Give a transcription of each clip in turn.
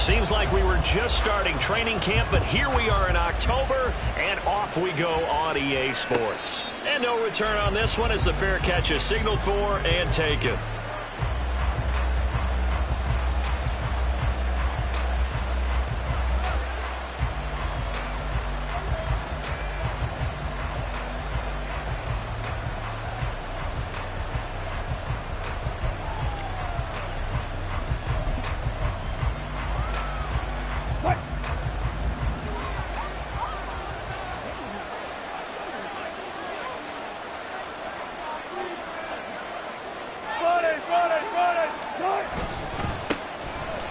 Seems like we were just starting training camp, but here we are in October, and off we go on EA Sports. And no return on this one as the fair catch is signaled for and taken.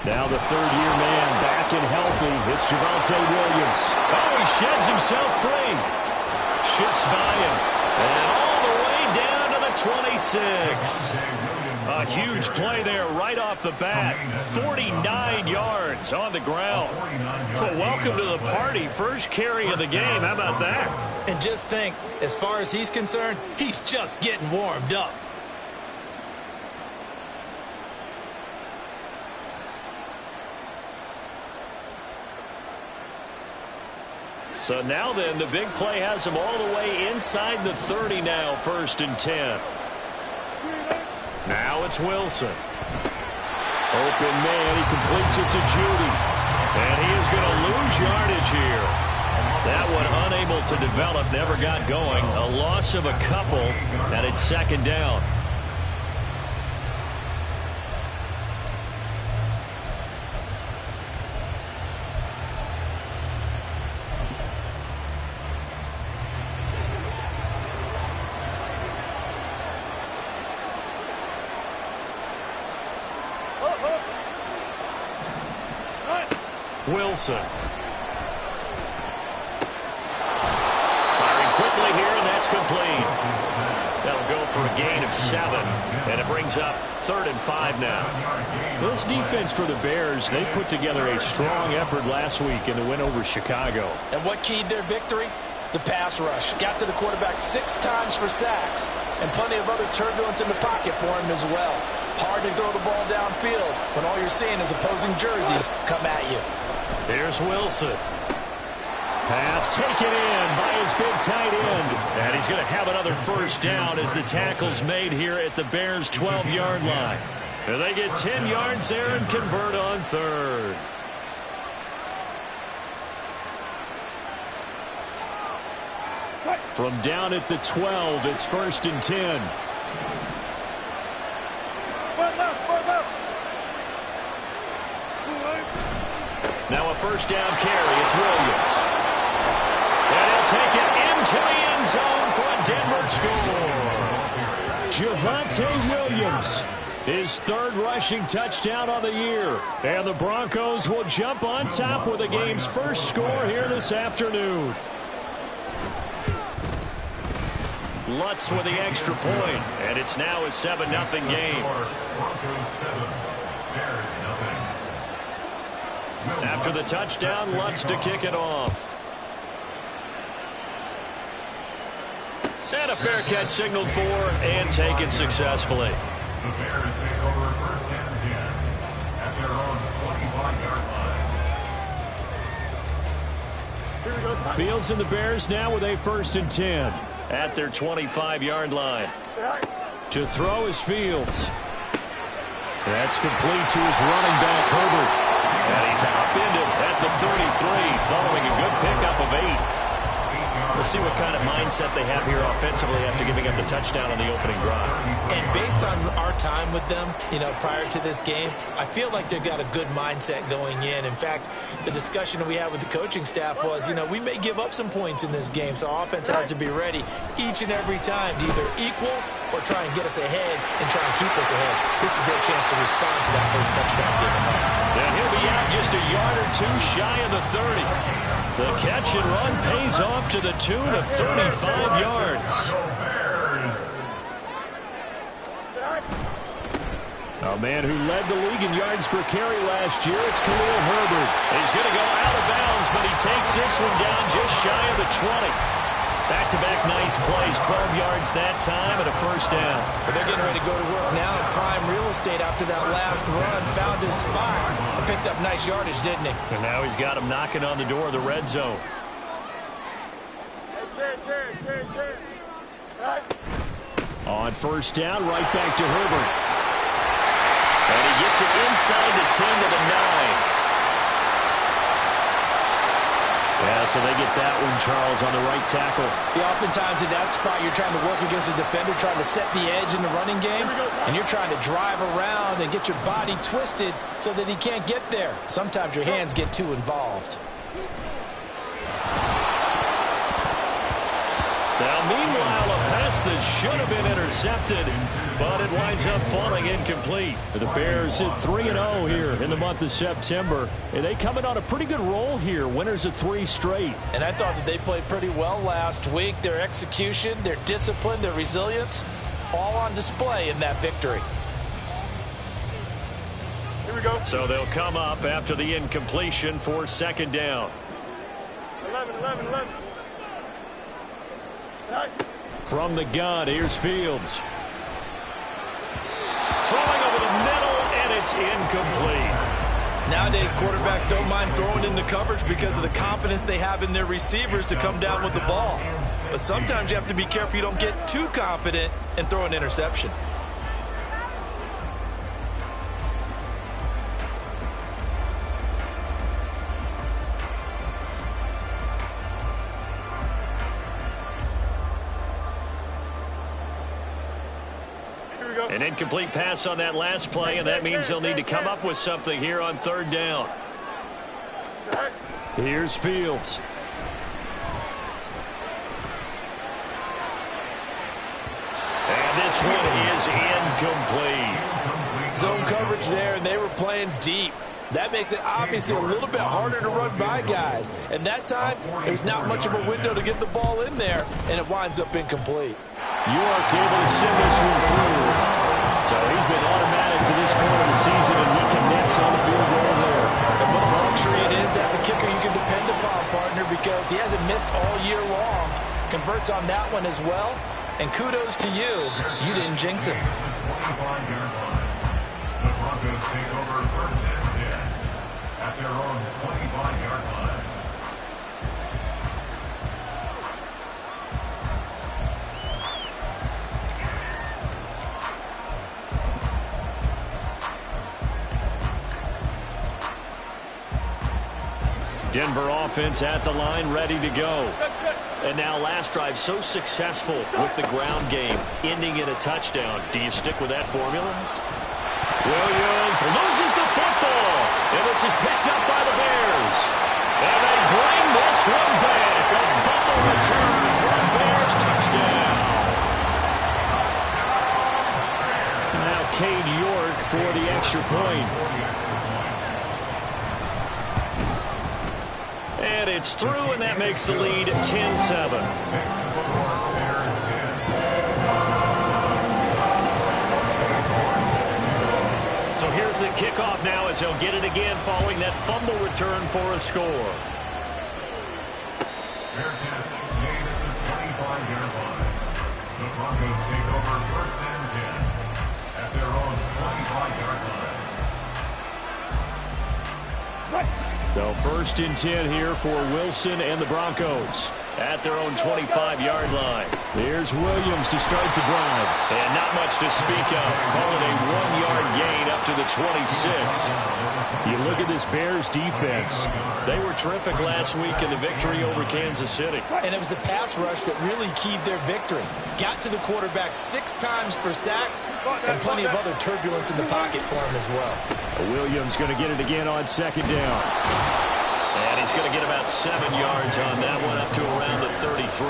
Now the third-year man back and healthy. It's Javonte Williams. Oh, he sheds himself free. Shifts by him. And all the way down to the 26. A huge play there right off the bat. 49 yards on the ground. Well, welcome to the party. First carry of the game. How about that? And just think, as far as he's concerned, he's just getting warmed up. So now then, the big play has him all the way inside the 30 now, 1st and 10. Now it's Wilson. Open man, he completes it to Judy. And he is going to lose yardage here. That one unable to develop, never got going. A loss of a couple, and it's 2nd down. Wilson. Firing quickly here, and that's complete. That'll go for a gain of 7, and it brings up 3rd and 5 now. This defense for the Bears, they put together a strong effort last week in the win over Chicago. And what keyed their victory? The pass rush. Got to the quarterback 6 times for sacks, and plenty of other turbulence in the pocket for him as well. Hard to throw the ball downfield when all you're seeing is opposing jerseys come at you. Here's Wilson. Pass taken in by his big tight end. And he's going to have another 1st down as the tackle's made here at the Bears' 12-yard line. And they get 10 yards there and convert on 3rd. From down at the 12, it's 1st and 10. Now a 1st down carry. It's Williams. And he'll take it into the end zone for a Denver score. Javonte Williams, his 3rd rushing touchdown of the year. And the Broncos will jump on top with the game's first score here this afternoon. Lutz with the extra point, and it's now a 7-0 game. After the touchdown, Lutz to kick it off. And a fair catch signaled for and taken successfully. The Bears take over 1st and 10 at their own 25-yard line. Fields and the Bears now with a 1st and 10. At their 25-yard line. To throw is Fields. That's complete to his running back, Herbert. And he's upended at the 33 following a good pickup of 8. We'll see what kind of mindset they have here offensively after giving up the touchdown on the opening drive. And based on our time with them, prior to this game, I feel like they've got a good mindset going in. In fact, the discussion that we had with the coaching staff was, we may give up some points in this game, so our offense has to be ready each and every time to either equal or try and get us ahead and try and keep us ahead. This is their chance to respond to that first touchdown given up. And he'll be out just a yard or 2 shy of the 30. The catch and run pays off to the tune of 35 yards. A man who led the league in yards per carry last year, it's Khalil Herbert. He's going to go out of bounds, but he takes this one down just shy of the 20. Back-to-back nice plays, 12 yards that time and a first down. But they're getting ready to go to work now in prime real estate after that last run. Found his spot and picked up nice yardage, didn't he? And now he's got him knocking on the door of the red zone. On first down, right back to Herbert. And he gets it inside the 10 to the 9. Yeah, so they get that one, Charles, on the right tackle. Yeah, oftentimes in that spot, you're trying to work against a defender, trying to set the edge in the running game, and you're trying to drive around and get your body twisted so that he can't get there. Sometimes your hands get too involved. Now, meanwhile, a pass that should have been intercepted, but it winds up falling incomplete. The Bears hit 3-0 here in the month of September, and they come in on a pretty good roll here, winners of 3 straight. And I thought that they played pretty well last week. Their execution, their discipline, their resilience, all on display in that victory. Here we go. So they'll come up after the incompletion for second down. 11. From the gun, here's Fields. Throwing over the middle, and it's incomplete. Nowadays, quarterbacks don't mind throwing into coverage because of the confidence they have in their receivers to come down with the ball. But sometimes you have to be careful you don't get too confident and throw an interception. An incomplete pass on that last play, and that means they'll need to come up with something here on third down. Here's Fields. And this one is incomplete. Zone coverage there, and they were playing deep. That makes it obviously a little bit harder to run by guys. And that time, there's not much of a window to get the ball in there, and it winds up incomplete. York able to send this one through. So he's been automatic to this point of the season, and he connects on the field goal there. And what a luxury it is to have a kicker you can depend upon, partner, because he hasn't missed all year long. Converts on that one as well. And kudos to you. You didn't jinx him. The Broncos take over first and 10 at their own 25-yard line. Denver offense at the line, ready to go. And now last drive so successful with the ground game, ending in a touchdown. Do you stick with that formula? Williams loses the football. And this is picked up by the Bears. And they bring this one back. A fumble return for a Bears touchdown. Now Cade York for the extra point. And it's through, and that makes the lead 10-7. So here's the kickoff now as he'll get it again following that fumble return for a score. Fair catch made at the 25-yard line. The Broncos take over first and 10 at their own 25-yard line. So first and 10 here for Wilson and the Broncos. At their own 25-yard line. There's Williams to start the drive. And not much to speak of. Call it a 1-yard gain up to the 26. You look at this Bears defense. They were terrific last week in the victory over Kansas City. And it was the pass rush that really keyed their victory. Got to the quarterback 6 times for sacks and plenty of other turbulence in the pocket for him as well. Williams going to get it again on second down. And he's going to get about 7 yards on that one up to around the 33.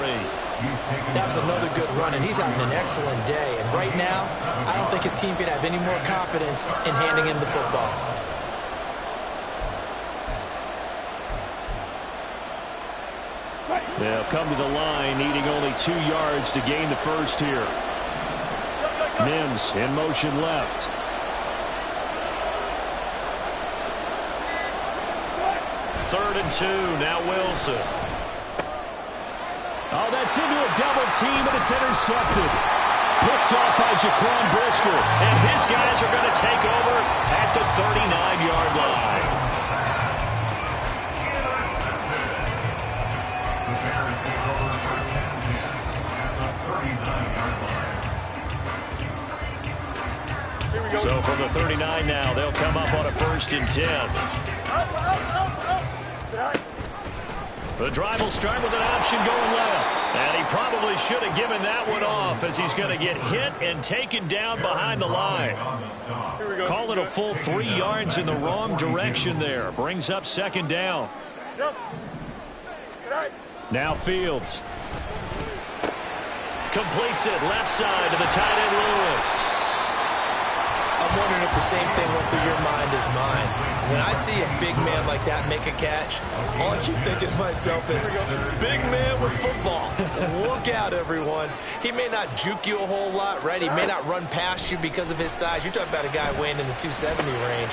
That was another good run, and he's having an excellent day. And right now, I don't think his team can have any more confidence in handing him the football. They'll come to the line, needing only 2 yards to gain the first here. Mims in motion left. Third and 2, now Wilson. Oh, that's into a double team, and it's intercepted. Picked off by Jaquan Brisker. And his guys are going to take over at the 39-yard line. The Bears take over first and 10 at the 39-yard line. So from the 39 now, they'll come up on a 1st and 10. The drive will start with an option going left. And he probably should have given that one off as he's going to get hit and taken down behind the line. Call it a full 3 yards in the wrong direction there. Brings up 2nd down. Now Fields. Completes it left side to the tight end Lewis. I'm wondering if the same thing went through your mind as mine. When I see a big man like that make a catch, all I keep thinking to myself is, big man with football. Look out, everyone. He may not juke you a whole lot, right? He may not run past you because of his size. You're talking about a guy weighing in the 270 range.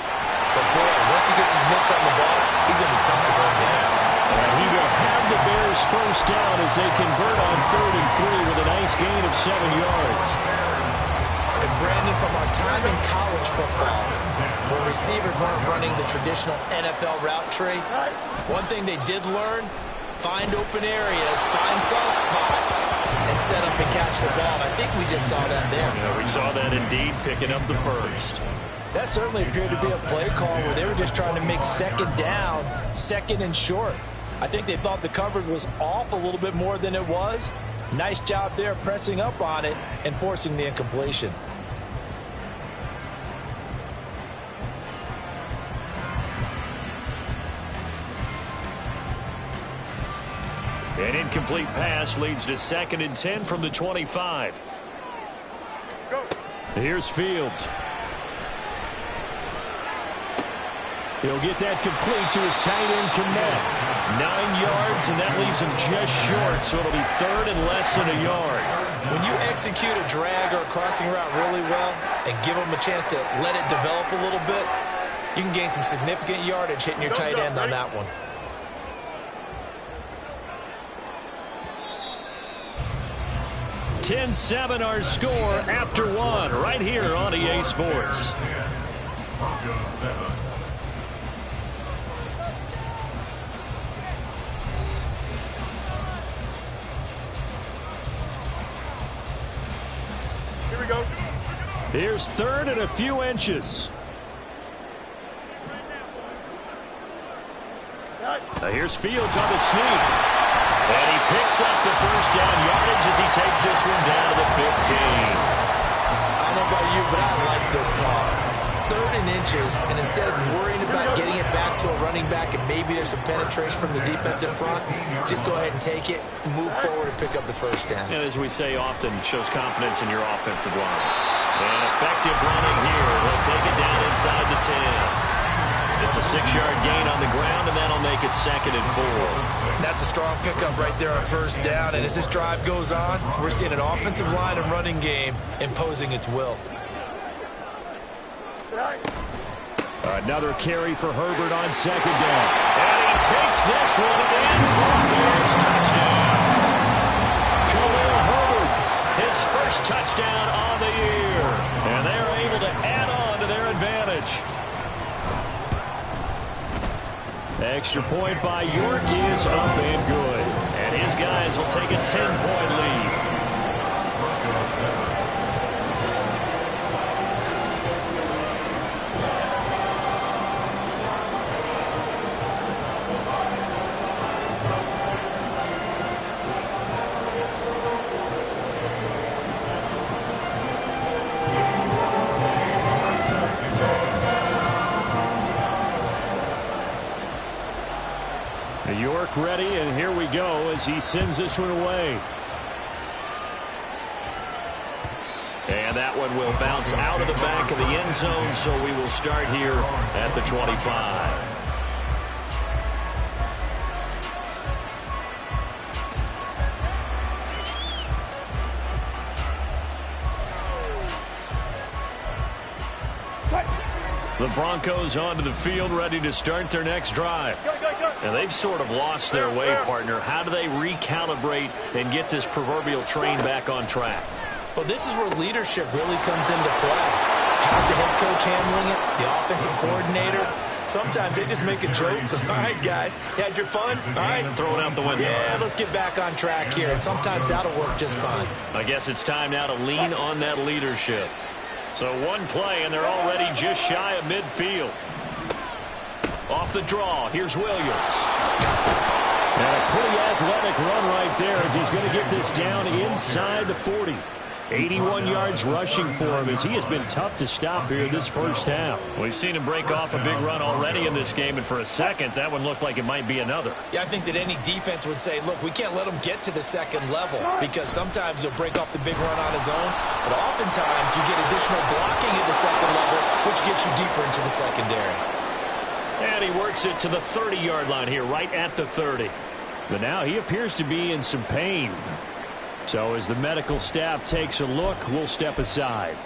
But, boy, once he gets his mitts on the ball, he's going to be tough to bring down. And he will have the Bears 1st down as they convert on 3rd and 3 with a nice gain of 7 yards. And Brandon, from our time in college football, where receivers weren't running the traditional NFL route tree, one thing they did learn, find open areas, find soft spots, and set up and catch the ball. I think we just saw that there. Yeah, we saw that indeed, picking up the 1st. That certainly appeared to be a play call where they were just trying to make 2nd down, 2nd and short. I think they thought the coverage was off a little bit more than it was. Nice job there pressing up on it and forcing the incompletion. An incomplete pass leads to 2nd and 10 from the 25. Here's Fields. He'll get that complete to his tight end Kmet. 9 yards, and that leaves him just short, so it'll be 3rd and less than a yard. When you execute a drag or a crossing route really well and give them a chance to let it develop a little bit, you can gain some significant yardage hitting your tight end on that one. 10-7 our score after 1 right here on EA Sports. Broncos 7. Here we go. Here's 3rd and a few inches. Here's Fields on the sneak. And he picks up the 1st down yardage as he takes this one down to the 15. I don't know about you, but I like this call. 3rd and inches, and instead of worrying about getting it back to a running back and maybe there's some penetration from the defensive front, just go ahead and take it, move forward, and pick up the 1st down. And as we say often, shows confidence in your offensive line. And effective running here. They'll take it down inside the 10. It's a 6-yard gain on the ground, and that'll make it 2nd and 4. That's a strong pickup right there on 1st down, and as this drive goes on, we're seeing an offensive line and running game imposing its will. Another carry for Herbert on 2nd down. And he takes this one in for a Bears touchdown. Khalil Herbert, his 1st touchdown on the year. And they're able to add on to their advantage. Extra point by York is up and good. And his guys will take a 10-point lead. York ready, and here we go as he sends this one away. And that one will bounce out of the back of the end zone, so we will start here at the 25. The Broncos onto the field, ready to start their next drive. Go, go, go. And they've sort of lost their way, partner. How do they recalibrate and get this proverbial train back on track? Well, this is where leadership really comes into play. How's the head coach handling it? The offensive coordinator? Sometimes they just make a joke. All right, guys, you had your fun? All right. Throw it out the window. Yeah, let's get back on track here. And sometimes that'll work just fine. I guess it's time now to lean on that leadership. So one play, and they're already just shy of midfield. Off the draw, here's Williams. And a pretty athletic run right there as he's going to get this down inside the 40. 81 yards rushing for him as he has been tough to stop here this first half. We've seen him break off a big run already in this game, and for a second, that one looked like it might be another. Yeah, I think that any defense would say, look, we can't let him get to the second level because sometimes he'll break off the big run on his own, but oftentimes you get additional blocking at the second level, which gets you deeper into the secondary. And he works it to the 30-yard line here, right at the 30. But now he appears to be in some pain. So as the medical staff takes a look, we'll step aside.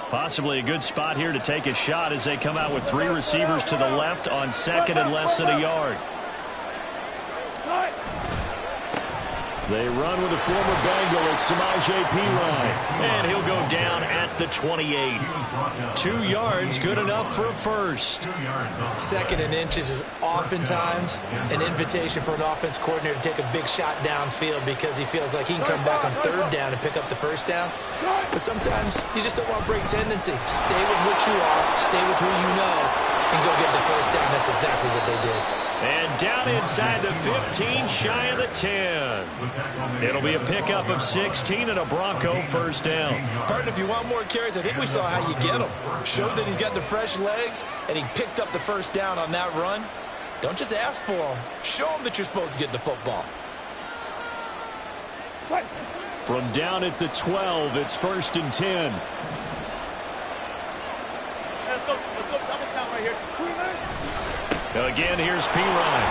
Possibly a good spot here to take a shot as they come out with 3 receivers to the left on second and less than a yard. They run with a former Bengal. It's Samaje Perine. And he'll go down at the 28. 2 yards, good enough for a first. Second and inches is oftentimes an invitation for an offense coordinator to take a big shot downfield because he feels like he can come back on third down and pick up the first down. But sometimes you just don't want to break tendency. Stay with what you are, stay with who you know, and go get the first down. That's exactly what they did. And down inside the 15, shy of the 10. It'll be a pickup of 16 and a Bronco first down. Partner, if you want more carries, I think we saw how you get them. Showed that he's got the fresh legs, and he picked up the first down on that run. Don't just ask for them. Show them that you're supposed to get the football. From down at the 12, it's 1st and 10. Let's go double count right here. Again, here's Perine.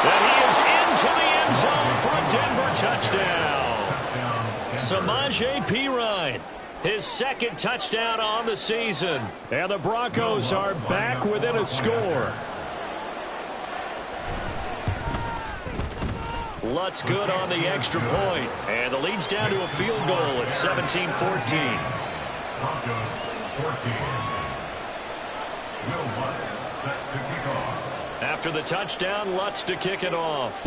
And he is into the end zone for a Denver touchdown. Samaje Perine, his second touchdown on the season. And the Broncos are back within a score. Lutz good on the extra point. And the lead's down to a field goal at 17-14. Broncos 14. Will Lutz set to kick off. After the touchdown, Lutz to kick it off.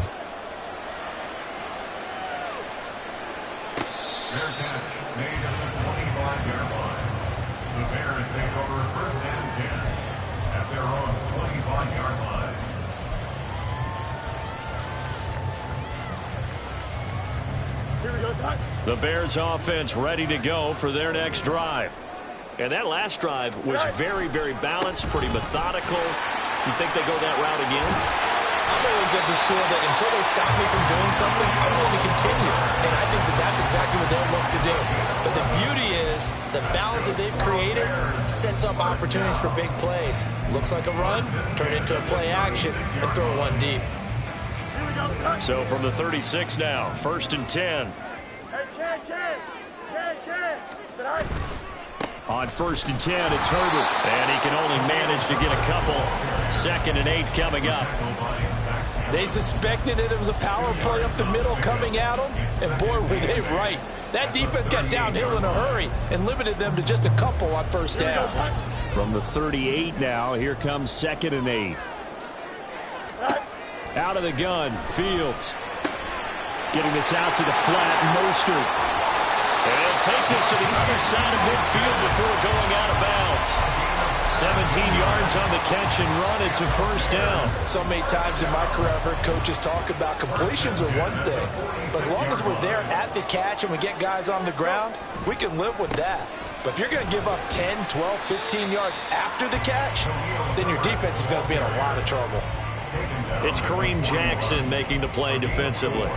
Fair catch made at the 25-yard line. The Bears take over 1st and 10 at their own 25-yard line. Here we go, son. The Bears offense ready to go for their next drive. And that last drive was very, very balanced, pretty methodical. You think they go that route again? I'm always of the school that until they stop me from doing something, I'm going to continue. And I think that that's exactly what they'll look to do. But the beauty is the balance that they've created sets up opportunities for big plays. Looks like a run, turn it into a play action, and throw one deep. Here we go, son. So from the 36 now, 1st and 10. Hey, Ken. Sit down. On 1st and 10, it's Herbert. And he can only manage to get a couple. 2nd and 8 coming up. They suspected it was a power play up the middle coming at them, and boy, were they right. That defense got downhill in a hurry and limited them to just a couple on first down. From the 38 now, here comes 2nd and 8. Out of the gun, Fields. Getting this out to the flat, Mostert. And take this to the other side of midfield before going out of bounds. 17 yards on the catch and run. It's a first down. So many times in my career I've heard coaches talk about completions are one thing. But as long as we're there at the catch and we get guys on the ground, we can live with that. But if you're going to give up 10, 12, 15 yards after the catch, then your defense is going to be in a lot of trouble. It's Kareem Jackson making the play defensively.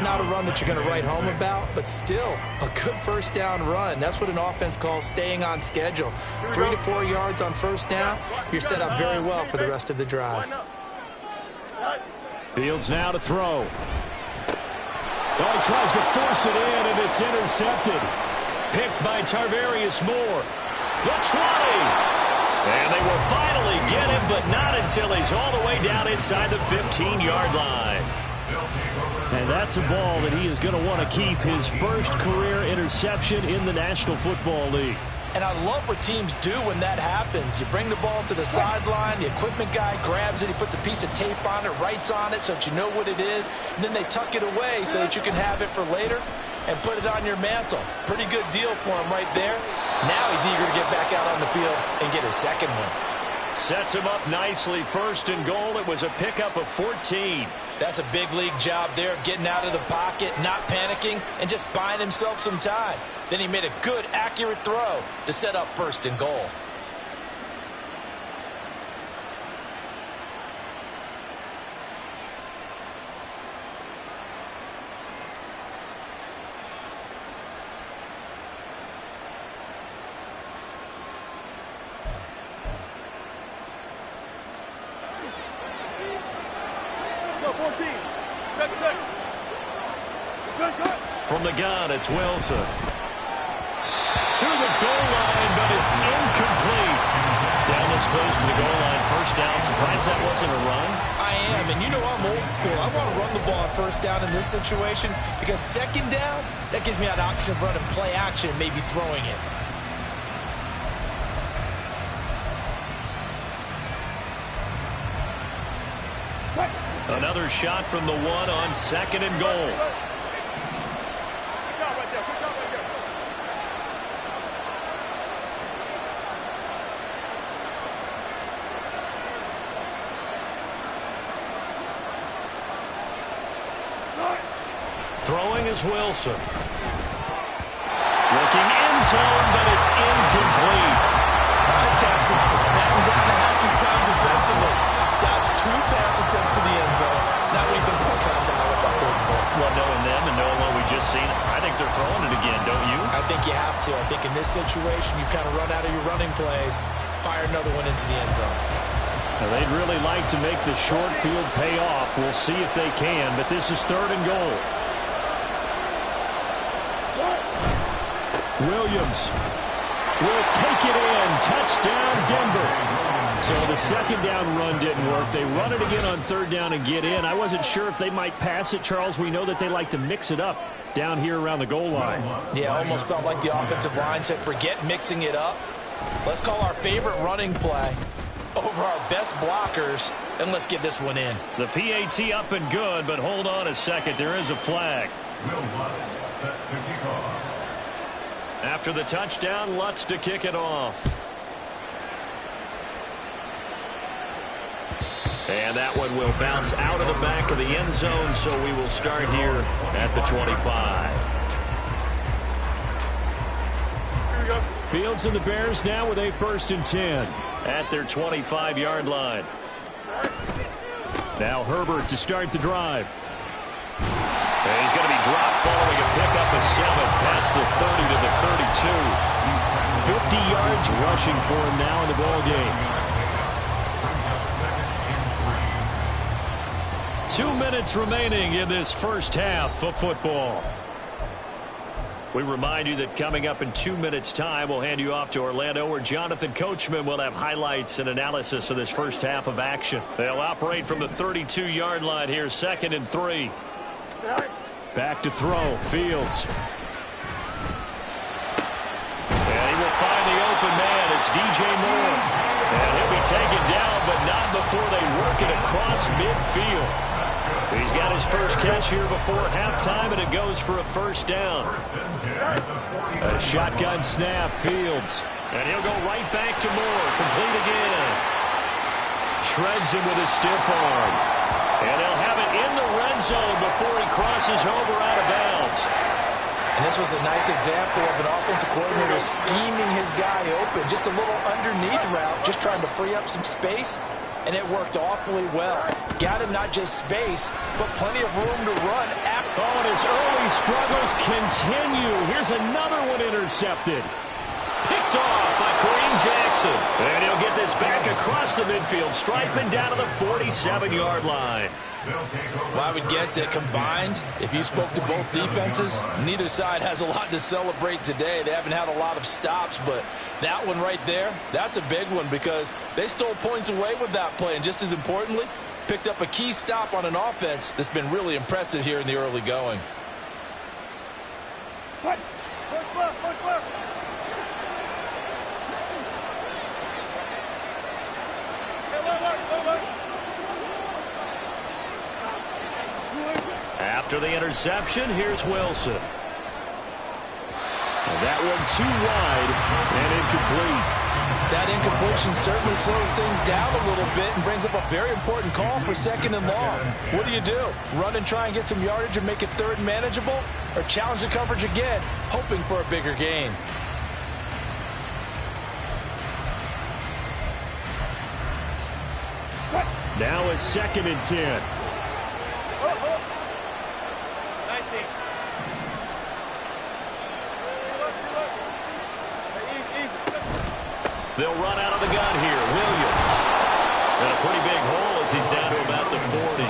Not a run that you're going to write home about, but still a good first down run. That's what an offense calls staying on schedule. 3 to 4 yards on first down, you're set up very well for the rest of the drive. Fields now to throw. Well, he tries to force it in, and it's intercepted. picked by Tarvarius Moore. The 20. And they will finally get him, but not until he's all the way down inside the 15-yard line. And that's a ball that he is going to want to keep, his first career interception in the National Football League. And I love what teams do when that happens. You bring the ball to the sideline, the equipment guy grabs it, he puts a piece of tape on it, writes on it so that you know what it is, and then they tuck it away so that you can have it for later and put it on your mantle. Pretty good deal for him right there. Now he's eager to get back out on the field and get his second one. Sets him up nicely. First and goal. It was a pickup of 14. That's a big league job there of getting out of the pocket, not panicking, and just buying himself some time. Then he made a good, accurate throw to set up first and goal. From the gun, it's Wilson. To the goal line, but it's incomplete. Down this close to the goal line, first down. Surprised that wasn't a run? I am, and you know I'm old school. I want to run the ball on first down in this situation because second down, that gives me an option of running play action and maybe throwing it. Another shot from the one on second and goal. Throwing is Wilson. Looking end zone, but it's incomplete. All right, Captain, it's batten down the hatches time defensively. Dodge 2 pass attempts to the end zone. Now what do you think they're trying to dial up on third and goal? Well, knowing them and knowing what we just seen, I think they're throwing it again, don't you? I think you have to. I think in this situation, you kind of run out of your running plays, fire another one into the end zone. Now, they'd really like to make the short field pay off. We'll see if they can, but this is third and goal. Williams will take it in. Touchdown, Denver. So the second down run didn't work. They run it again on third down and get in. I wasn't sure if they might pass it, Charles. We know that they like to mix it up down here around the goal line. Yeah, almost felt like the offensive line said, forget mixing it up. Let's call our favorite running play over our best blockers, and let's get this one in. The PAT up and good, but hold on a second. There is a flag. Will Lutz set to kick off. After the touchdown, Lutz to kick it off. And that one will bounce out of the back of the end zone, so we will start here at the 25. Here we go. Fields and the Bears now with a 1st and 10. At their 25-yard line. Now Herbert to start the drive. And he's going to be dropped following a pickup of 7 past the 30 to the 32. 50 yards rushing for him now in the ball game. 2 minutes remaining in this first half of football. We remind you that coming up in 2 minutes' time, we'll hand you off to Orlando, where Jonathan Coachman will have highlights and analysis of this first half of action. They'll operate from the 32-yard line here, 2nd and 3. Back to throw, Fields. And he will find the open man. It's DJ Moore. And he'll be taken down, but not before they work it across midfield. He's got his first catch here before halftime, and it goes for a first down. A shotgun snap, Fields. And he'll go right back to Moore. Complete again. Shreds him with a stiff arm. And they'll have it in the red zone before he crosses over out of bounds. And this was a nice example of an offensive coordinator scheming his guy open. Just a little underneath route, just trying to free up some space. And it worked awfully well. Got him not just space, but plenty of room to run. Oh, and his early struggles continue. Here's another one intercepted. Picked off by Kareem Jackson. And he'll get this back across the midfield stripe and down to the 47-yard line. Well, I would guess that combined, if you spoke to both defenses, neither side has a lot to celebrate today. They haven't had a lot of stops, but that one right there, that's a big one because they stole points away with that play. And just as importantly, picked up a key stop on an offense that's been really impressive here in the early going. After the interception, here's Wilson. And that one too wide and incomplete. That incompletion certainly slows things down a little bit and brings up a very important call for 2nd and long. What do? Run and try and get some yardage and make it 3rd and manageable? Or challenge the coverage again, hoping for a bigger gain? Now is 2nd and 10. They'll run out of the gun here. Williams. And a pretty big hole as he's down to about the 40.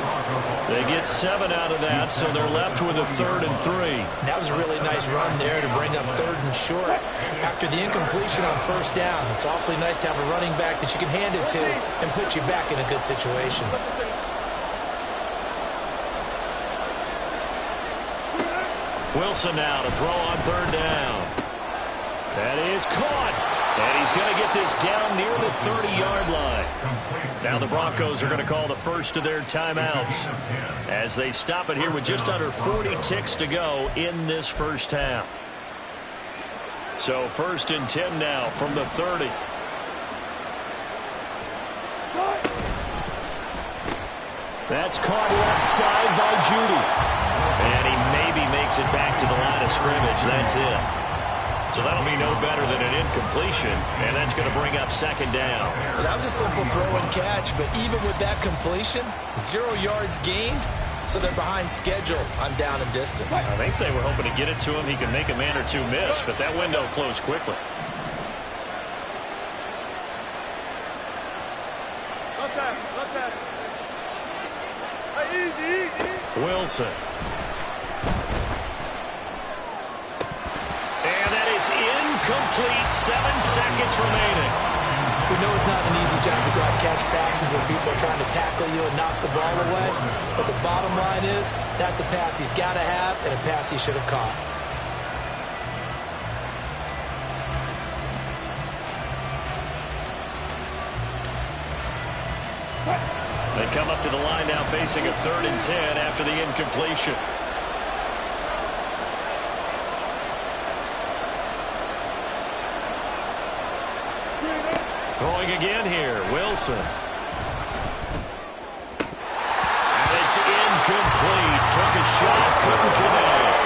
They get 7 out of that, so they're left with a 3rd and 3. That was a really nice run there to bring up 3rd and short. After the incompletion on 1st down, it's awfully nice to have a running back that you can hand it to and put you back in a good situation. Wilson now to throw on 3rd down. That is caught. And he's going to get this down near the 30-yard line. Now the Broncos are going to call the first of their timeouts as they stop it here with just under 40 ticks to go in this first half. So 1st and 10 now from the 30. That's caught left side by Judy. And he maybe makes it back to the line of scrimmage. That's it. So that'll be no better than an incompletion, and that's going to bring up 2nd down. That was a simple throw and catch, but even with that completion, 0 yards gained, so they're behind schedule on down and distance. I think they were hoping to get it to him. He can make a man or two miss, but that window closed quickly. Wilson. Incomplete, 7 seconds remaining. We know it's not an easy job to go out and catch passes when people are trying to tackle you and knock the ball away. But the bottom line is, that's a pass he's got to have and a pass he should have caught. They come up to the line now facing a 3rd and 10 after the incompletion. Throwing again here, Wilson. And it's incomplete. Took a shot, couldn't connect.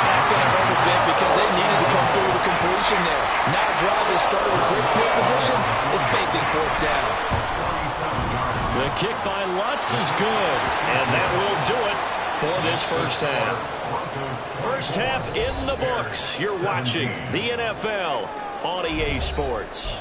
That's going to hurt a bit because they needed to come through with a completion there. Now a drive they started with great field position is facing 4th down. The kick by Lutz is good, and that will do it for this first half. First half in the books. You're watching the NFL on EA Sports.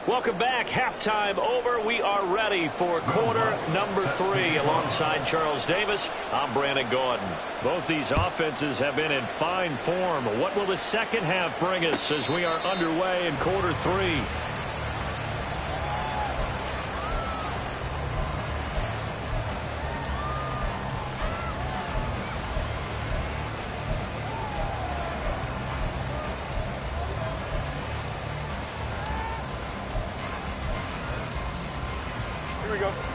Welcome back. Halftime over. We are ready for quarter number 3. Alongside Charles Davis, I'm Brandon Gaudin. Both these offenses have been in fine form. What will the second half bring us as we are underway in quarter 3?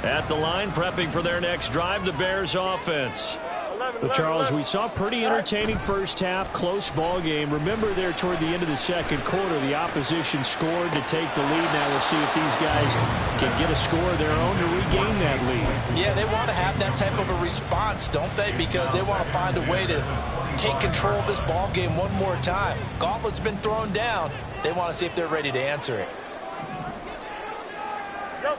At the line, prepping for their next drive, the Bears offense. Well, Charles, we saw pretty entertaining first half, close ball game. Remember there toward the end of the second quarter, the opposition scored to take the lead. Now we'll see if these guys can get a score of their own to regain that lead. Yeah, they want to have that type of a response, don't they? Because they want to find a way to take control of this ball game one more time. Gauntlet's been thrown down. They want to see if they're ready to answer it. Go.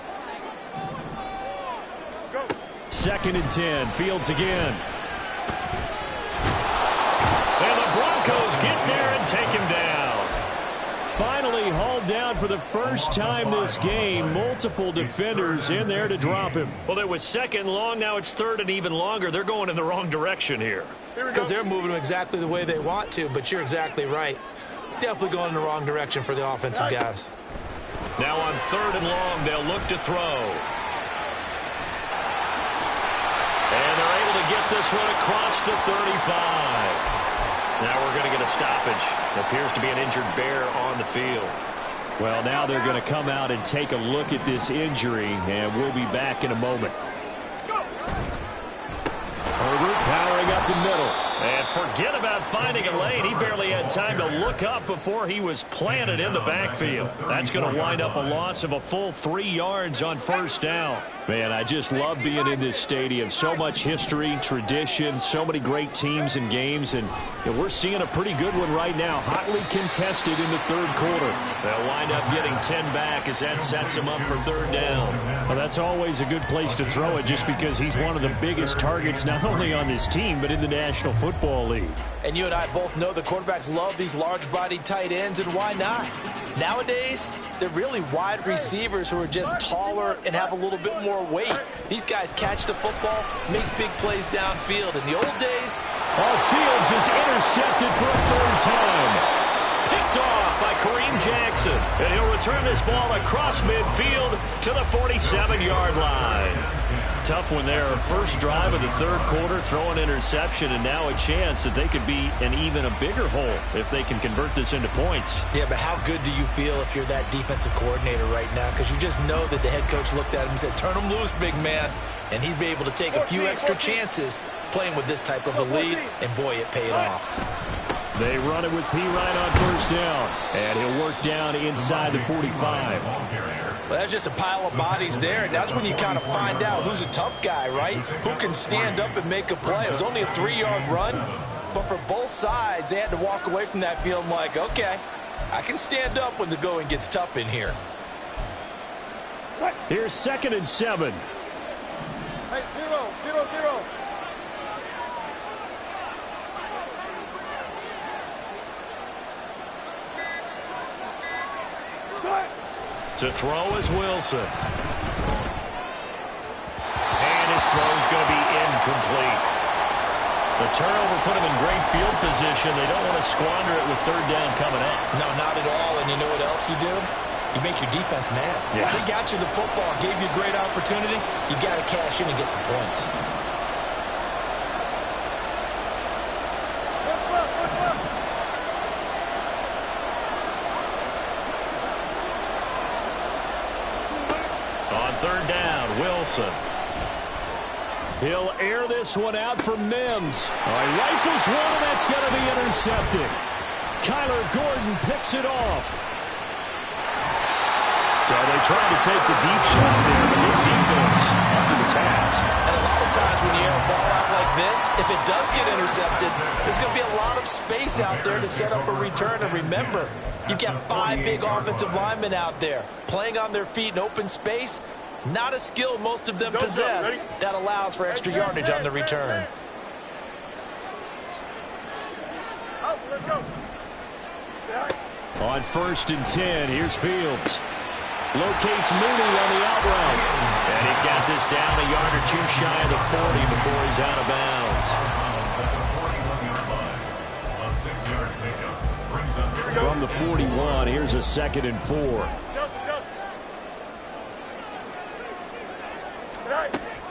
Go. 2nd and 10. Fields again. And the Broncos get there and take him down. Finally hauled down for the first time this game. Multiple defenders in there to drop him. Well, it was 2nd and long. Now it's 3rd and even longer. They're going in the wrong direction here. Because they're moving them exactly the way they want to, but you're exactly right. Definitely going in the wrong direction for the offensive guys. Now on 3rd and long, they'll look to throw. And they're able to get this one across the 35. Now we're going to get a stoppage. It appears to be an injured Bear on the field. Well, now they're going to come out and take a look at this injury, and we'll be back in a moment. Herbert powering up the middle. And forget about finding a lane. He barely had time to look up before he was planted in the backfield. That's going to wind up a loss of a full 3 yards on 1st down. Man, I just love being in this stadium. So much history, tradition, so many great teams and games, and we're seeing a pretty good one right now. Hotly contested in the 3rd quarter. They'll wind up getting 10 back as that sets them up for 3rd down. Well, that's always a good place to throw it just because he's one of the biggest targets not only on this team but in the National Football League. And you and I both know the quarterbacks love these large-bodied tight ends, and why not? Nowadays, they're really wide receivers who are just taller and have a little bit more weight. These guys catch the football, make big plays downfield. In the old days, Fields is intercepted for a 3rd time. Picked off by Kareem Jackson. And he'll return this ball across midfield to the 47-yard line. Tough one there. First drive of the 3rd quarter, throw an interception, and now a chance that they could be in even a bigger hole if they can convert this into points. yeah, but how good do you feel if you're that defensive coordinator right now? Because you just know that the head coach looked at him and said, turn him loose, big man. And he'd be able to take a few extra chances playing with this type of a lead, and boy, it paid off. They run it with P. Ryan on 1st down, and he'll work down inside the 45. Well, that's just a pile of bodies there, and that's when you kind of find out who's a tough guy, right? Who can stand up and make a play. It was only a 3-yard run, but for both sides, they had to walk away from that feeling like, okay, I can stand up when the going gets tough in here. Here's 2nd and 7. Hey, 0-0-0. To throw is Wilson. And his throw's going to be incomplete. The turnover put him in great field position. They don't want to squander it with 3rd down coming up. No, not at all. And you know what else you do? You make your defense mad. Yeah. They got you the football, gave you a great opportunity. You got to cash in and get some points. On 3rd down, Wilson. He'll air this one out for Mims. He rifles one, and that's going to be intercepted. Kyler Gordon picks it off. So they tried to take the deep shot there, but this defense up to the task. And a lot of times when you air a ball out like this, if it does get intercepted, there's going to be a lot of space out there to set up a return. And remember, you've got 5 big offensive linemen out there playing on their feet in open space. Not a skill most of them possess that allows for extra yardage on the return. Let's go. On 1st and 10, here's Fields. Locates Mooney on the out route. And he's got this down a yard or 2 shy of the 40 before he's out of bounds. From the 41, here's a 2nd and 4.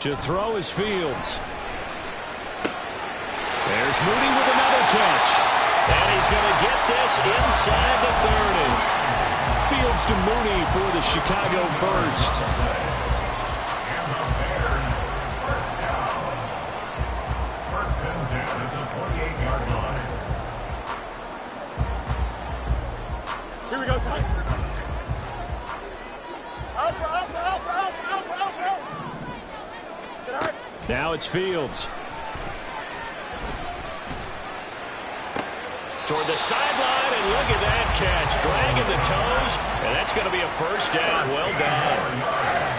To throw is Fields. There's Mooney with another catch. And he's going to get this inside the 30. Fields to Mooney for the Chicago first. And the Bears, first down. Alpha, alpha, alpha, alpha, alpha, alpha, alpha. Sit hard. Now it's Fields. Toward the sideline, and look at that catch. Dragging the toes, and that's going to be a first down. Well done.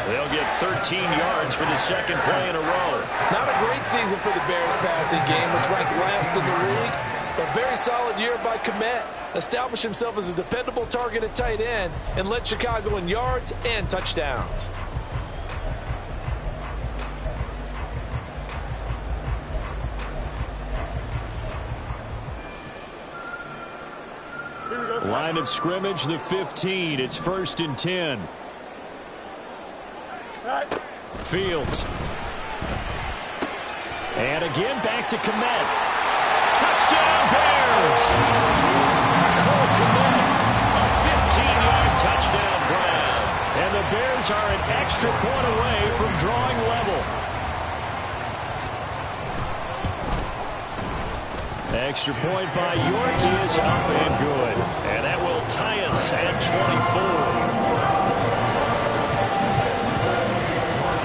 They'll get 13 yards for the second play in a row. Not a great season for the Bears passing game, which ranked last in the league, but very solid year by Kmet. Established himself as a dependable target at tight end and led Chicago in yards and touchdowns. Line of scrimmage, the 15. It's 1st and 10. Fields. And again, back to Kmet. Touchdown, Bears! Cole Kmet, a 15-yard touchdown grab. And the Bears are an extra point away from drawing level. Extra point by York is up and good. And that will tie us at 24.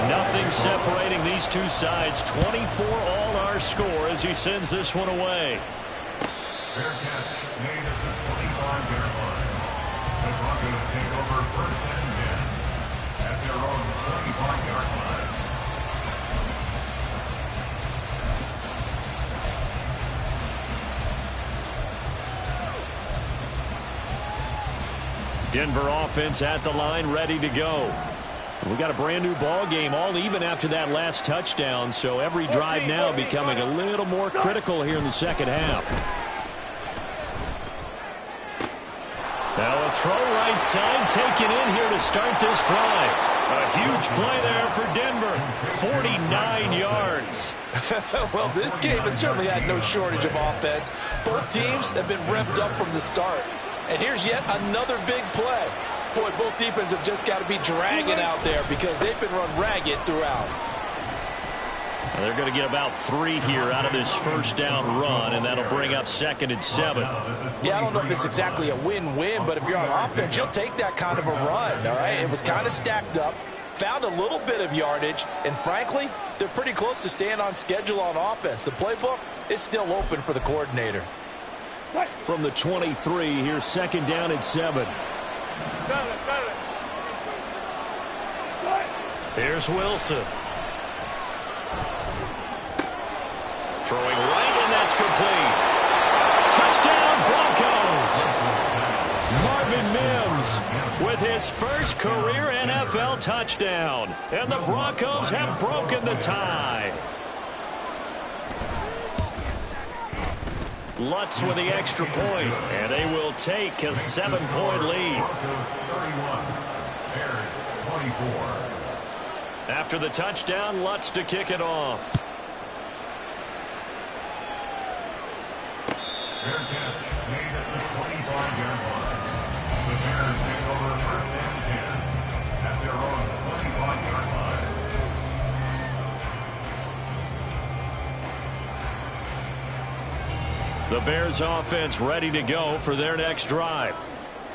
Nothing separating these two sides. 24 all our score as he sends this one away. Fair catch made at the 25-yard line. The Broncos take over 1st and 10 at their own 25-yard line. Denver offense at the line, ready to go. We got a brand new ball game, all even after that last touchdown, so every drive now becoming a little more critical here in the second half. Now a throw right side taken in here to start this drive. A huge play there for Denver, 49 yards. Well, this game has certainly had no shortage of offense. Both teams have been revved up from the start. And here's yet another big play. Boy, both defenses have just got to be dragging out there because they've been run ragged throughout. Well, they're going to get about 3 here out of this first down run, and that'll bring up 2nd and 7. Yeah, I don't know if it's exactly a win-win, but if you're on offense, you'll take that kind of a run, all right? It was kind of stacked up, found a little bit of yardage, and frankly, they're pretty close to staying on schedule on offense. The playbook is still open for the coordinator. From the 23, here's 2nd down and 7. Here's Wilson. Throwing right, and that's complete. Touchdown, Broncos! Marvin Mims with his first career NFL touchdown. And the Broncos have broken the tie. Lutz with the extra point, and they will take a 7-point lead. Broncos 31, Bears 24. After the touchdown, Lutz to kick it off. Fair catch made at the 25-yard line. The Bears take over 1st and 10 at their own 25-yard line. The Bears offense ready to go for their next drive.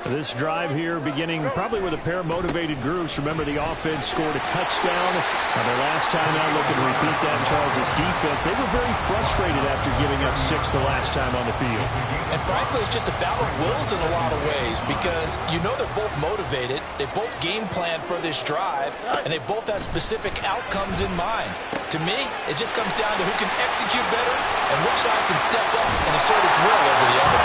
This drive here beginning probably with a pair of motivated groups. Remember, the offense scored a touchdown. Their last time out, looking to repeat that in Charles' defense. They were very frustrated after giving up 6 the last time on the field. And frankly, it's just a battle of wills in a lot of ways because you know they're both motivated. They both game plan for this drive, and they both have specific outcomes in mind. To me, it just comes down to who can execute better and which side can step up and assert its will over the other.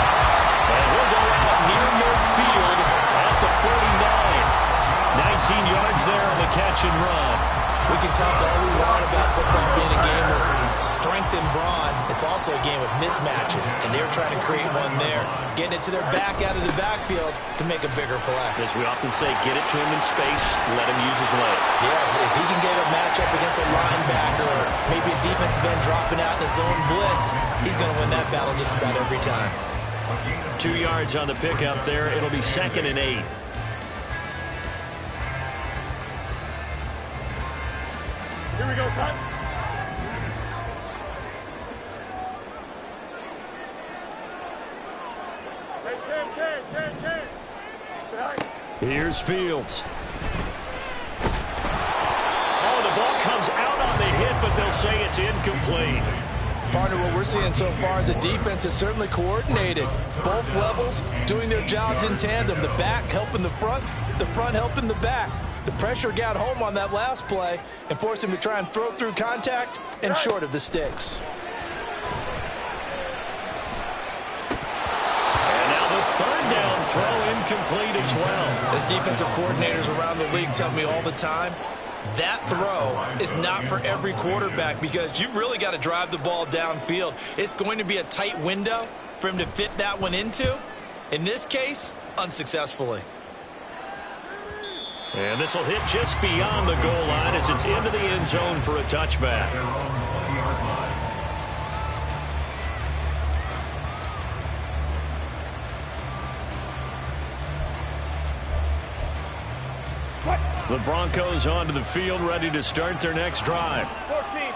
And we'll go out near midfield at the 49. 19 yards there on the catch and run. We can talk all we want about football being a game of strength and brawn. It's also a game of mismatches, and they're trying to create one there, getting it to their back out of the backfield to make a bigger play. As we often say, get it to him in space, let him use his leg. Yeah, if he can get a matchup against a linebacker or maybe a defensive end dropping out in a zone blitz, he's going to win that battle just about every time. 2 yards on the pickup there. It'll be 2nd and 8. Here we go, son. Hey, Ken. Here's Fields. It's incomplete. Partner, what we're seeing so far is the defense is certainly coordinated. Both levels doing their jobs in tandem. The back helping the front helping the back. The pressure got home on that last play and forced him to try and throw through contact and short of the sticks. And now the third down throw incomplete as well. As defensive coordinators around the league tell me all the time, that throw is not for every quarterback because you've really got to drive the ball downfield. It's going to be a tight window for him to fit that one into. In this case, unsuccessfully. And this will hit just beyond the goal line as it's into the end zone for a touchback. The Broncos onto the field, ready to start their next drive.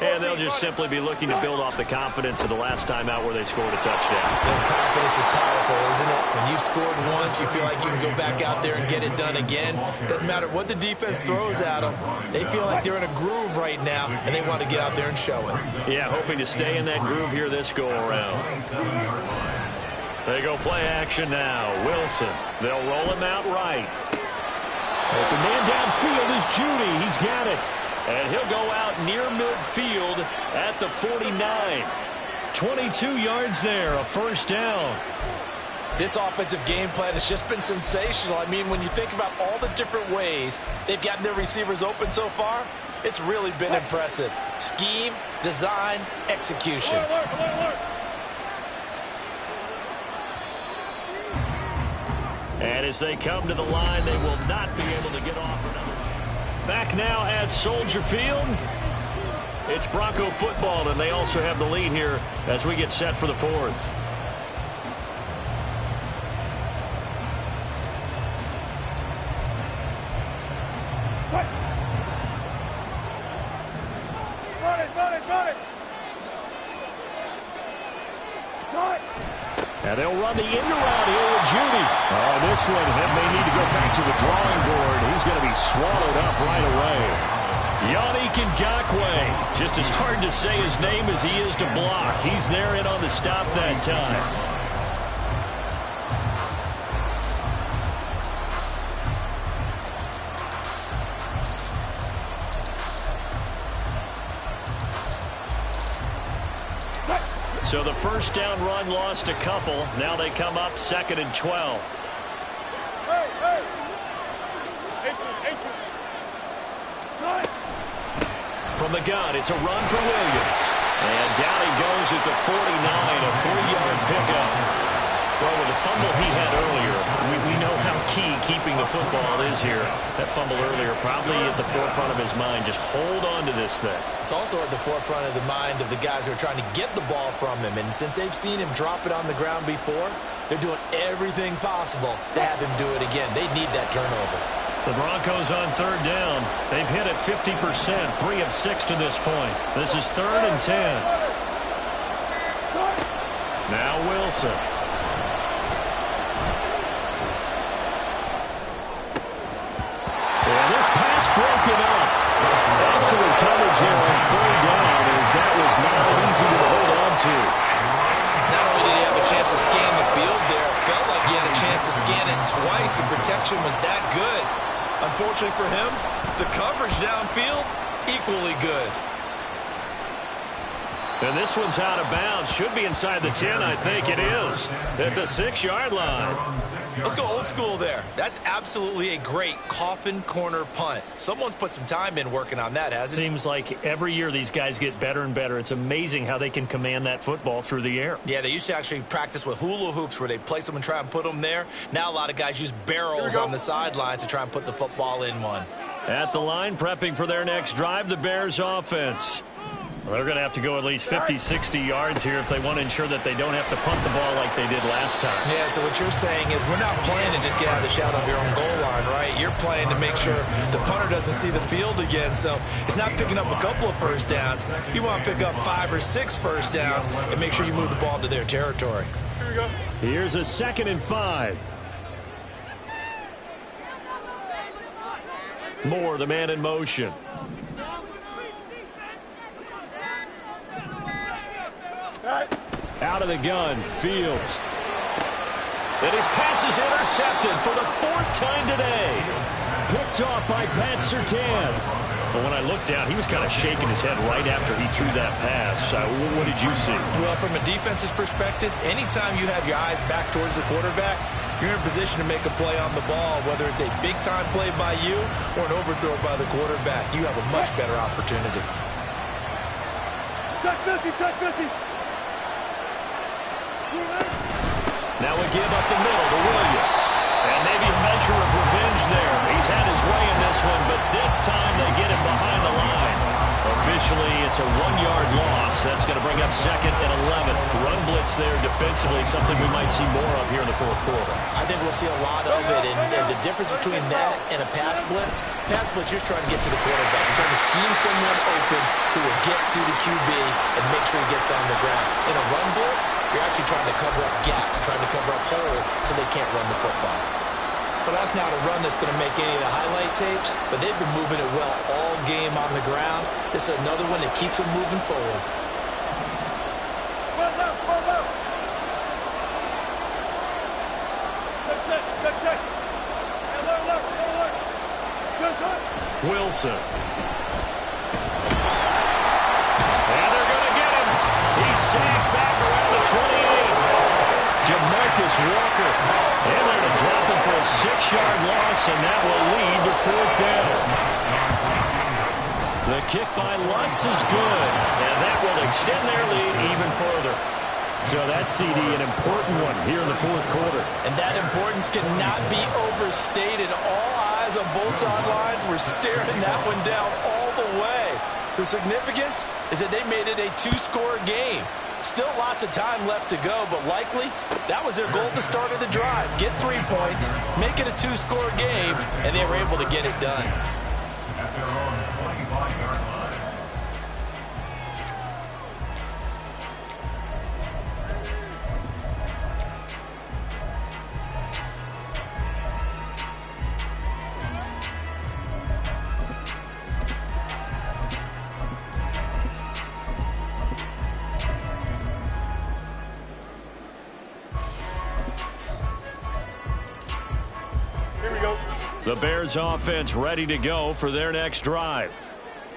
And they'll just simply be looking to build off the confidence of the last time out where they scored a touchdown. And confidence is powerful, isn't it? When you've scored once, you feel like you can go back out there and get it done again. Doesn't matter what the defense throws at them. They feel like they're in a groove right now, and they want to get out there and show it. Yeah, hoping to stay in that groove here this go-around. They go play action now. Wilson. They'll roll him out right. Open man downfield is Judy. He's got it. And he'll go out near midfield at the 49. 22 yards there, a first down. This offensive game plan has just been sensational. I mean, when you think about all the different ways they've gotten their receivers open so far, it's really been impressive. Scheme, design, execution. And as they come to the line, they will not be able to get off another. Back now at Soldier Field. It's Bronco football, and they also have the lead here as we get set for the fourth. And they'll run the end around here with Judy. Oh, this one may need to go back to the drawing board. He's going to be swallowed up right away. Yannick Ngakoue. Just as hard to say his name as he is to block. He's there in on the stop that time. So the first down run lost a couple. Now they come up 2nd and 12. From the gun, it's a run for Williams. And down he goes at the 49, a 3-yard pickup. Well, with the fumble he had earlier, we know how key keeping the football is here. That fumble earlier probably at the forefront of his mind. Just hold on to this thing. It's also at the forefront of the mind of the guys who are trying to get the ball from him. And since they've seen him drop it on the ground before, they're doing everything possible to have him do it again. They need that turnover. The Broncos on 3rd down. They've hit it 50%, 3 of 6 to this point. This is 3rd and 10. Now Wilson. And this pass broken up. Excellent coverage there on 3rd down, as that was not easy to hold on to. Not only did he have a chance to scan the field there, it felt like he had a chance to scan it twice. The protection was that good. Unfortunately for him, the coverage downfield, equally good. And this one's out of bounds. Should be inside the 10, I think it is. At the 6-yard line. Let's go old school there. That's absolutely a great coffin corner punt. Someone's put some time in working on that, hasn't it? Seems like every year these guys get better and better. It's amazing how they can command that football through the air. Yeah, they used to actually practice with hula hoops where they place them and try and put them there. Now a lot of guys use barrels on the sidelines to try and put the football in one. At the line, prepping for their next drive, the Bears offense. They're going to have to go at least 50, 60 yards here if they want to ensure that they don't have to punt the ball like they did last time. Yeah, so what you're saying is we're not playing to just get out of the shadow of your own goal line, right? You're playing to make sure the punter doesn't see the field again. So it's not picking up a couple of first downs. You want to pick up 5 or 6 first downs and make sure you move the ball into their territory. Here we go. Here's a 2nd and 5. Moore, the man in motion. Out of the gun, Fields. And his pass is intercepted for the 4th time today. Picked off by Pat Surtain. But when I looked down, he was kind of shaking his head right after he threw that pass. What did you see? Well, from a defense's perspective, anytime you have your eyes back towards the quarterback, you're in position to make a play on the ball, whether it's a big-time play by you or an overthrow by the quarterback. You have a much better opportunity. Check 50, check 50. Now we give up the middle to Williams. And maybe a measure of revenge there. He's had his way in this one, but this time they get him behind the line. Officially, it's a 1-yard loss. That's going to bring up 2nd and 11. Run blitz there defensively, something we might see more of here in the 4th quarter. I think we'll see a lot of it, and the difference between that and a pass blitz, you're trying to get to the quarterback. You're trying to scheme someone open who will get to the QB and make sure he gets on the ground. In a run blitz, you're actually trying to cover up gaps, trying to cover up holes so they can't run the football. But that's not a run that's going to make any of the highlight tapes, but they've been moving it well all game on the ground. This is another one that keeps them moving forward. Well left, well left. Check. Yeah, left. Good, good. Wilson. And they're going to get him. He's sacked back around the 28. DeMarcus Walker. And they're going to drop him for a 6-yard loss, and that will lead to 4th down. The kick by Lutz is good, and that will extend their lead even further. So that's, CD, an important one here in the 4th quarter. And that importance cannot be overstated. All eyes on both sidelines were staring that one down all the way. The significance is that they made it a 2-score game. Still lots of time left to go, but likely that was their goal at the start of the drive. Get 3 points, make it a 2-score game, and they were able to get it done. At their own 25-yard line. The Bears offense ready to go for their next drive.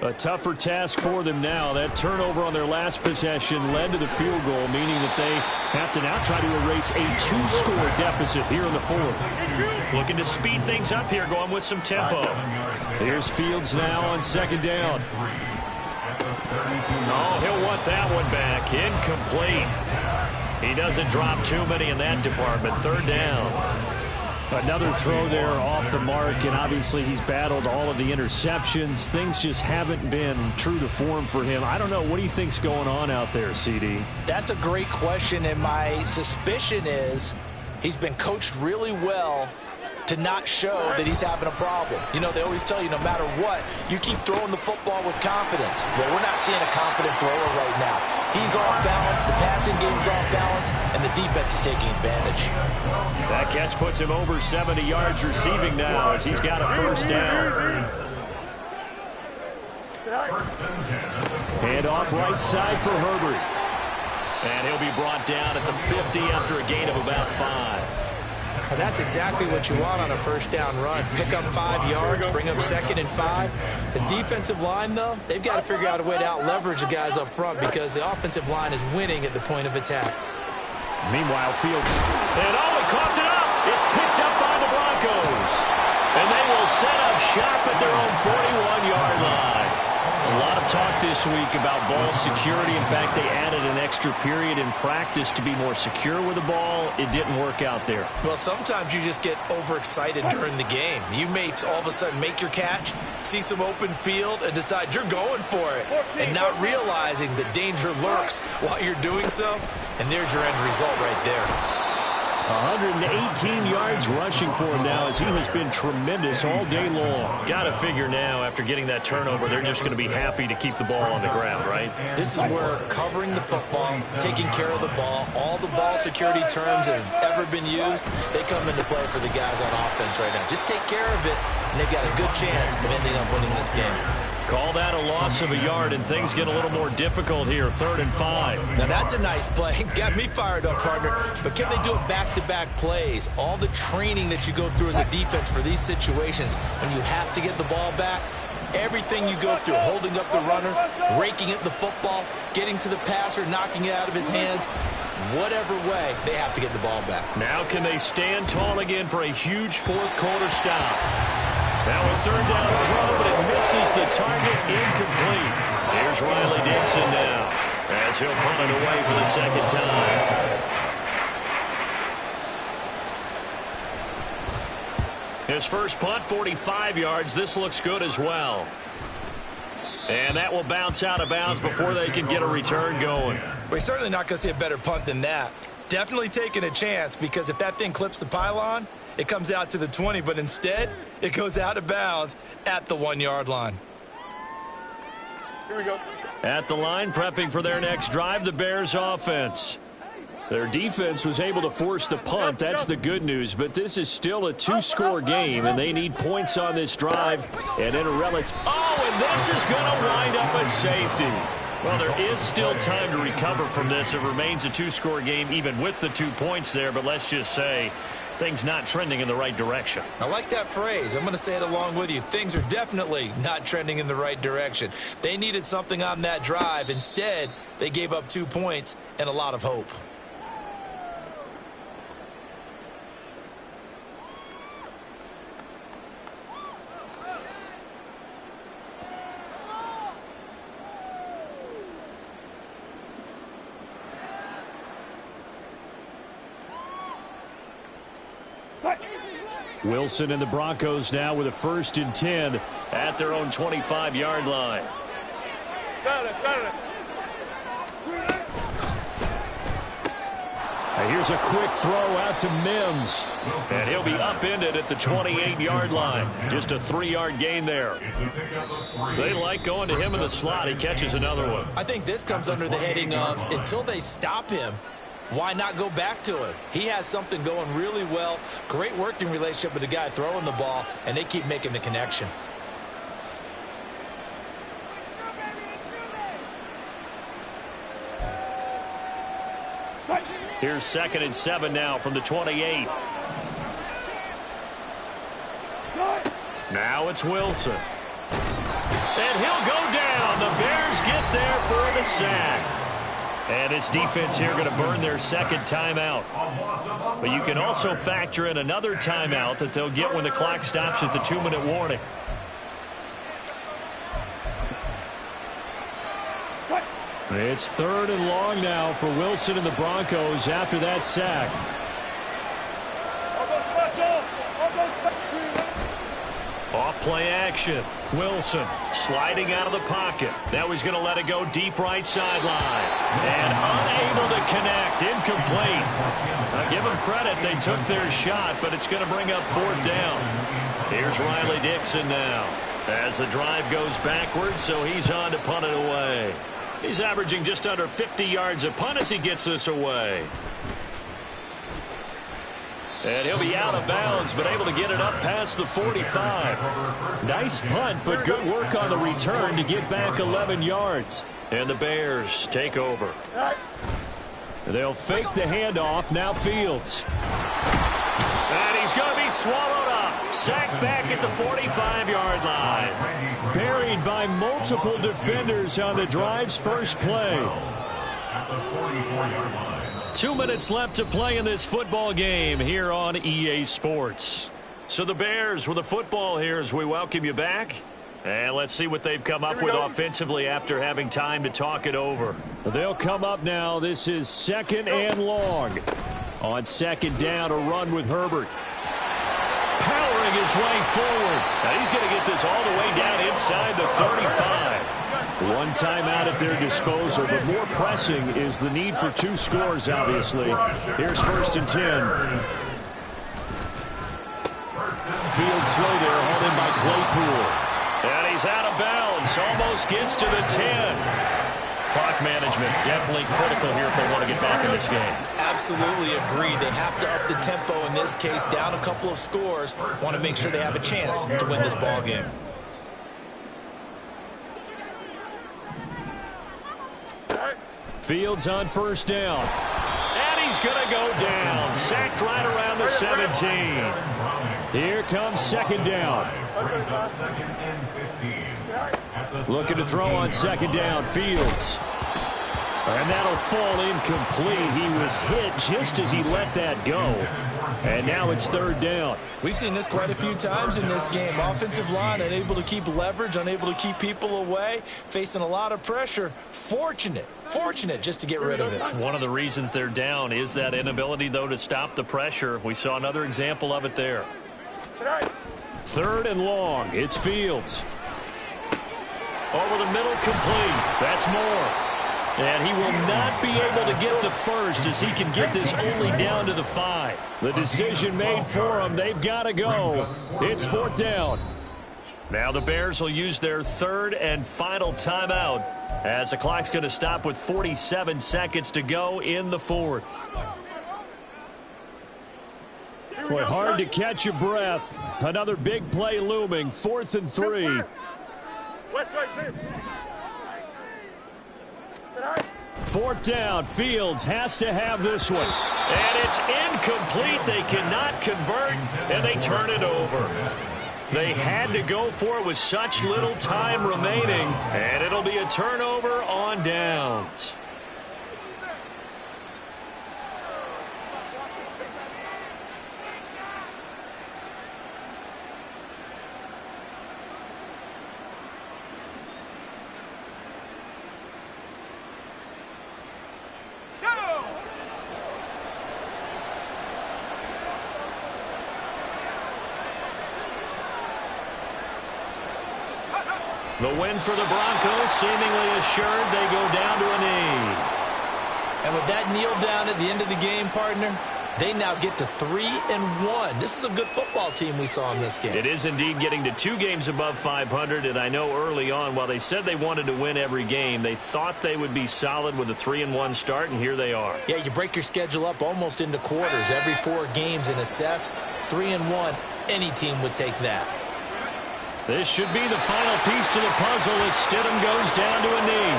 A tougher task for them now. That turnover on their last possession led to the field goal, meaning that they have to now try to erase a 2-score deficit here in the 4th. Looking to speed things up here, going with some tempo. Here's Fields now on 2nd down. Oh, he'll want that one back. Incomplete. He doesn't drop too many in that department. 3rd down. Another throw there off the mark, and obviously he's battled all of the interceptions. Things just haven't been true to form for him. I don't know. What do you think's going on out there, CD? That's a great question, and my suspicion is he's been coached really well to not show that he's having a problem. You know, they always tell you no matter what, you keep throwing the football with confidence. Well, we're not seeing a confident thrower right now. He's off balance, the passing game's off balance, and the defense is taking advantage. That catch puts him over 70 yards receiving now as he's got a 1st down. Hand off right side for Herbert. And he'll be brought down at the 50 after a gain of about 5. And that's exactly what you want on a 1st down run. Pick up 5 yards, bring up 2nd and 5. The defensive line, though, they've got to figure out a way to out-leverage the guys up front because the offensive line is winning at the point of attack. Meanwhile, Fields. And he coughed it up. It's picked up by the Broncos. And they will set up shop at their own 41-yard line. A lot of talk this week about ball security. In fact, they added an extra period in practice to be more secure with the ball. It didn't work out there. Well, sometimes you just get overexcited during the game. You may all of a sudden make your catch, see some open field, and decide you're going for it, and not realizing the danger lurks while you're doing so. And there's your end result right there. 118 yards rushing for him now as he has been tremendous all day long. Got to figure now, after getting that turnover, they're just going to be happy to keep the ball on the ground, right? This is where covering the football, taking care of the ball, all the ball security terms that have ever been used, they come into play for the guys on offense right now. Just take care of it, and they've got a good chance of ending up winning this game. Call that a loss of a yard, and things get a little more difficult here. 3rd and 5. Now, that's a nice play. Got me fired up, partner. But can they do it back-to-back plays? All the training that you go through as a defense for these situations, when you have to get the ball back, everything you go through, holding up the runner, raking at the football, getting to the passer, knocking it out of his hands, whatever way, they have to get the ball back. Now can they stand tall again for a huge 4th quarter stop? Now a 3rd down throw, but it misses the target, incomplete. Here's Riley Dixon now, as he'll punt it away for the 2nd time. His first punt, 45 yards. This looks good as well. And that will bounce out of bounds before they can get a return going. We're certainly not going to see a better punt than that. Definitely taking a chance, because if that thing clips the pylon, it comes out to the 20, but instead, it goes out of bounds at the 1-yard line. Here we go. At the line, prepping for their next drive, the Bears offense. Their defense was able to force the punt. That's the good news, but this is still a 2-score game, and they need points on this drive. And in a relic. Oh, and this is going to wind up a safety. Well, there is still time to recover from this. It remains a 2-score game, even with the 2 points there, but let's just say things not trending in the right direction. I like that phrase. I'm going to say it along with you. Things are definitely not trending in the right direction. They needed something on that drive. Instead, they gave up 2 points and a lot of hope. Wilson and the Broncos now with a 1st and 10 at their own 25-yard line. And here's a quick throw out to Mims. And he'll be upended at the 28-yard line. Just a 3-yard gain there. They like going to him in the slot. He catches another one. I think this comes under the heading of, until they stop him, why not go back to him? He has something going really well. Great working relationship with the guy throwing the ball, and they keep making the connection. Here's 2nd and 7 now from the 28. Now it's Wilson. And he'll go down. The Bears get there for the sack. And his defense here going to burn their 2nd timeout. But you can also factor in another timeout that they'll get when the clock stops at the 2-minute warning. It's 3rd and long now for Wilson and the Broncos after that sack. Off play action. Wilson sliding out of the pocket. Now he's going to let it go deep right sideline. And unable to connect. Incomplete. Now give them credit. They took their shot, but it's going to bring up 4th down. Here's Riley Dixon now as the drive goes backwards, so he's on to punt it away. He's averaging just under 50 yards a punt as he gets this away. And he'll be out of bounds, but able to get it up past the 45. Nice punt, but good work on the return to get back 11 yards. And the Bears take over. They'll fake the handoff. Now Fields. And he's going to be swallowed up. Sacked back at the 45-yard line. Buried by multiple defenders on the drive's first play. At the 44-yard line. 2 minutes left to play in this football game here on EA Sports. So the Bears with the football here as we welcome you back. And let's see what they've come up with offensively after having time to talk it over. They'll come up now. This is 2nd and long. On 2nd down, a run with Herbert. Powering his way forward. Now he's going to get this all the way down inside the 35. One timeout at their disposal, but more pressing is the need for 2 scores, obviously. Here's 1st and 10. Fields throw there, hauled in by Claypool. And he's out of bounds, almost gets to the 10. Clock management definitely critical here if they want to get back in this game. Absolutely agreed. They have to up the tempo in this case, down a couple of scores. Want to make sure they have a chance to win this ball game. Fields on first down. And he's going to go down. Sacked right around the 17. Here comes second down. Looking to throw on second down. Fields. And that'll fall incomplete. He was hit just as he let that go. And now it's third down. We've seen this quite a few times in this game. Offensive line unable to keep leverage, unable to keep people away, facing a lot of pressure. Fortunate just to get rid of it. One of the reasons they're down is that inability, though, to stop the pressure. We saw another example of it there. Third and long. It's Fields. Over the middle, complete. That's Moore. And he will not be able to get the first as he can get this only down to the 5. The decision made for him. They've got to go. It's fourth down. Now the Bears will use their third and final timeout as the clock's going to stop with 47 seconds to go in the fourth. Boy, hard to catch your breath. Another big play looming. 4th and 3. Fourth down. Fields has to have this one. And it's incomplete. They cannot convert, and they turn it over. They had to go for it with such little time remaining, and it'll be a turnover on downs. The win for the Broncos, seemingly assured. They go down to a knee. And with that kneel down at the end of the game, partner, they now get to 3-1. This is a good football team we saw in this game. It is indeed getting to 2 games above 500, and I know early on, while they said they wanted to win every game, they thought they would be solid with a 3-1 start, and here they are. Yeah, you break your schedule up almost into quarters, every 4 games, and assess 3-1. Any team would take that. This should be the final piece to the puzzle as Stidham goes down to a knee.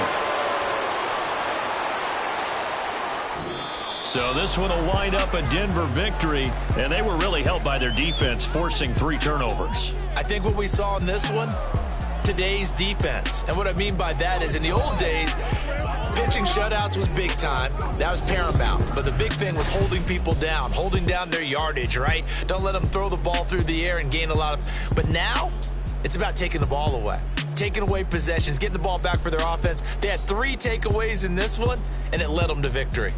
So this one will wind up a Denver victory, and they were really helped by their defense, forcing 3 turnovers. I think what we saw in this one, today's defense. And what I mean by that is in the old days, pitching shutouts was big time. That was paramount. But the big thing was holding people down, holding down their yardage, right? Don't let them throw the ball through the air and gain a lot of... But now, it's about taking the ball away. Taking away possessions, getting the ball back for their offense. They had 3 takeaways in this one, and it led them to victory.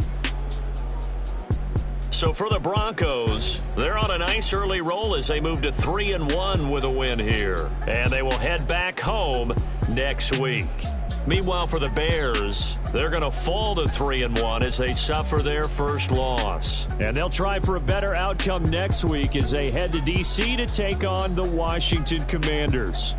So for the Broncos, they're on a nice early roll as they move to 3-1 with a win here. And they will head back home next week. Meanwhile, for the Bears, they're going to fall to 3-1 as they suffer their first loss. And they'll try for a better outcome next week as they head to D.C. to take on the Washington Commanders.